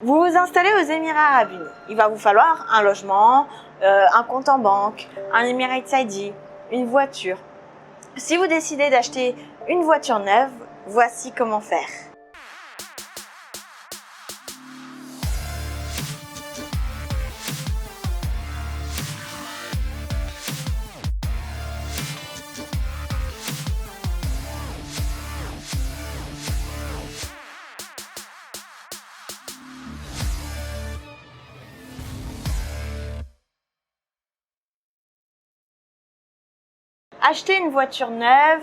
Vous vous installez aux Émirats Arabes Unis. Il va vous falloir un logement, un compte en banque, un Emirates ID, une voiture. Si vous décidez d'acheter une voiture neuve, voici comment faire. Acheter une voiture neuve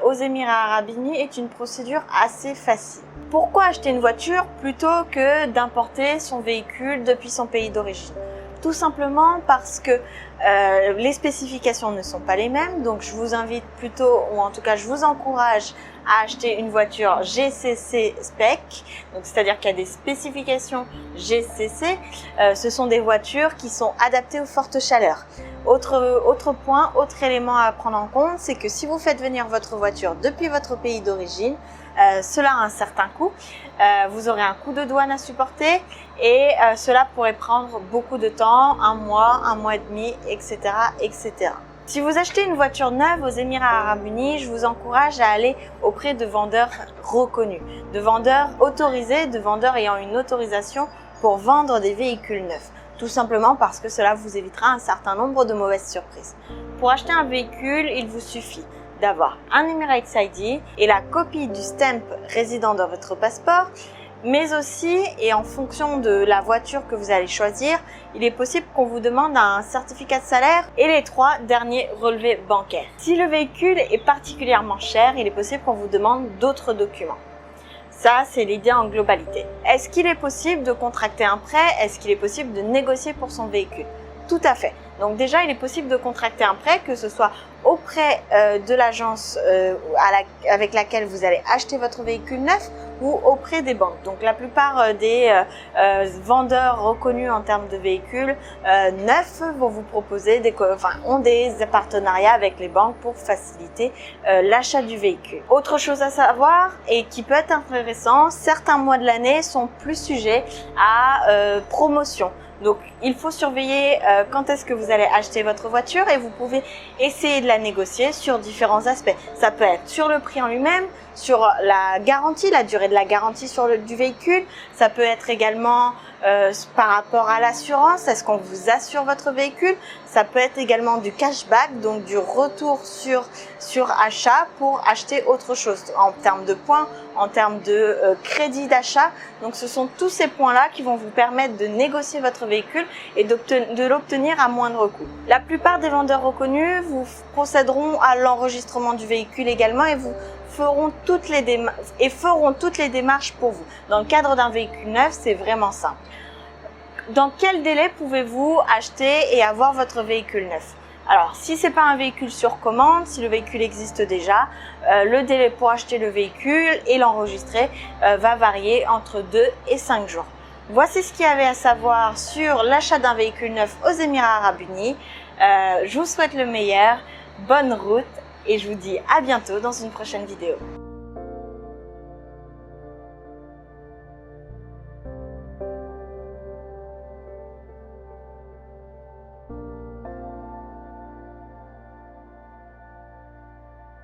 aux Émirats Arabes Unis est une procédure assez facile. Pourquoi acheter une voiture plutôt que d'importer son véhicule depuis son pays d'origine? Tout simplement parce que les spécifications ne sont pas les mêmes, donc je vous invite plutôt, ou en tout cas je vous encourage à acheter une voiture GCC Spec, donc c'est-à-dire qu'il y a des spécifications GCC, ce sont des voitures qui sont adaptées aux fortes chaleurs. Autre point, autre élément à prendre en compte, c'est que si vous faites venir votre voiture depuis votre pays d'origine, cela a un certain coût. Vous aurez un coût de douane à supporter et cela pourrait prendre beaucoup de temps, un mois et demi, etc., etc. Si vous achetez une voiture neuve aux Émirats Arabes Unis, je vous encourage à aller auprès de vendeurs reconnus, de vendeurs autorisés, de vendeurs ayant une autorisation pour vendre des véhicules neufs. Tout simplement parce que cela vous évitera un certain nombre de mauvaises surprises. Pour acheter un véhicule, il vous suffit d'avoir un Emirates ID et la copie du stamp résident dans votre passeport, mais aussi, et en fonction de la voiture que vous allez choisir, il est possible qu'on vous demande un certificat de salaire et les 3 derniers relevés bancaires. Si le véhicule est particulièrement cher, il est possible qu'on vous demande d'autres documents. Ça, c'est l'idée en globalité. Est-ce qu'il est possible de contracter un prêt? Est-ce qu'il est possible de négocier pour son véhicule? Tout à fait. Donc déjà, il est possible de contracter un prêt, que ce soit auprès de l'agence avec laquelle vous allez acheter votre véhicule neuf ou auprès des banques. Donc la plupart des vendeurs reconnus en termes de véhicules neufs vont vous proposer ont des partenariats avec les banques pour faciliter l'achat du véhicule. Autre chose à savoir et qui peut être intéressant, certains mois de l'année sont plus sujets à promotion. Donc, il faut surveiller quand est-ce que vous allez acheter votre voiture et vous pouvez essayer de la négocier sur différents aspects. Ça peut être sur le prix en lui-même, sur la garantie, la durée de la garantie du véhicule. Ça peut être également par rapport à l'assurance, est-ce qu'on vous assure votre véhicule? Ça peut être également du cashback, donc du retour sur achat pour acheter autre chose en termes de points, en termes de crédit d'achat. Donc ce sont tous ces points-là qui vont vous permettre de négocier votre véhicule et de l'obtenir à moindre coût. La plupart des vendeurs reconnus vous procéderont à l'enregistrement du véhicule également et vous feront toutes les démarches pour vous. Dans le cadre d'un véhicule neuf, c'est vraiment simple. Dans quel délai pouvez-vous acheter et avoir votre véhicule neuf? Alors, si c'est pas un véhicule sur commande, si le véhicule existe déjà, le délai pour acheter le véhicule et l'enregistrer va varier entre 2 et 5 jours. Voici ce qu'il y avait à savoir sur l'achat d'un véhicule neuf aux Émirats Arabes Unis. Je vous souhaite le meilleur, bonne route et je vous dis à bientôt dans une prochaine vidéo.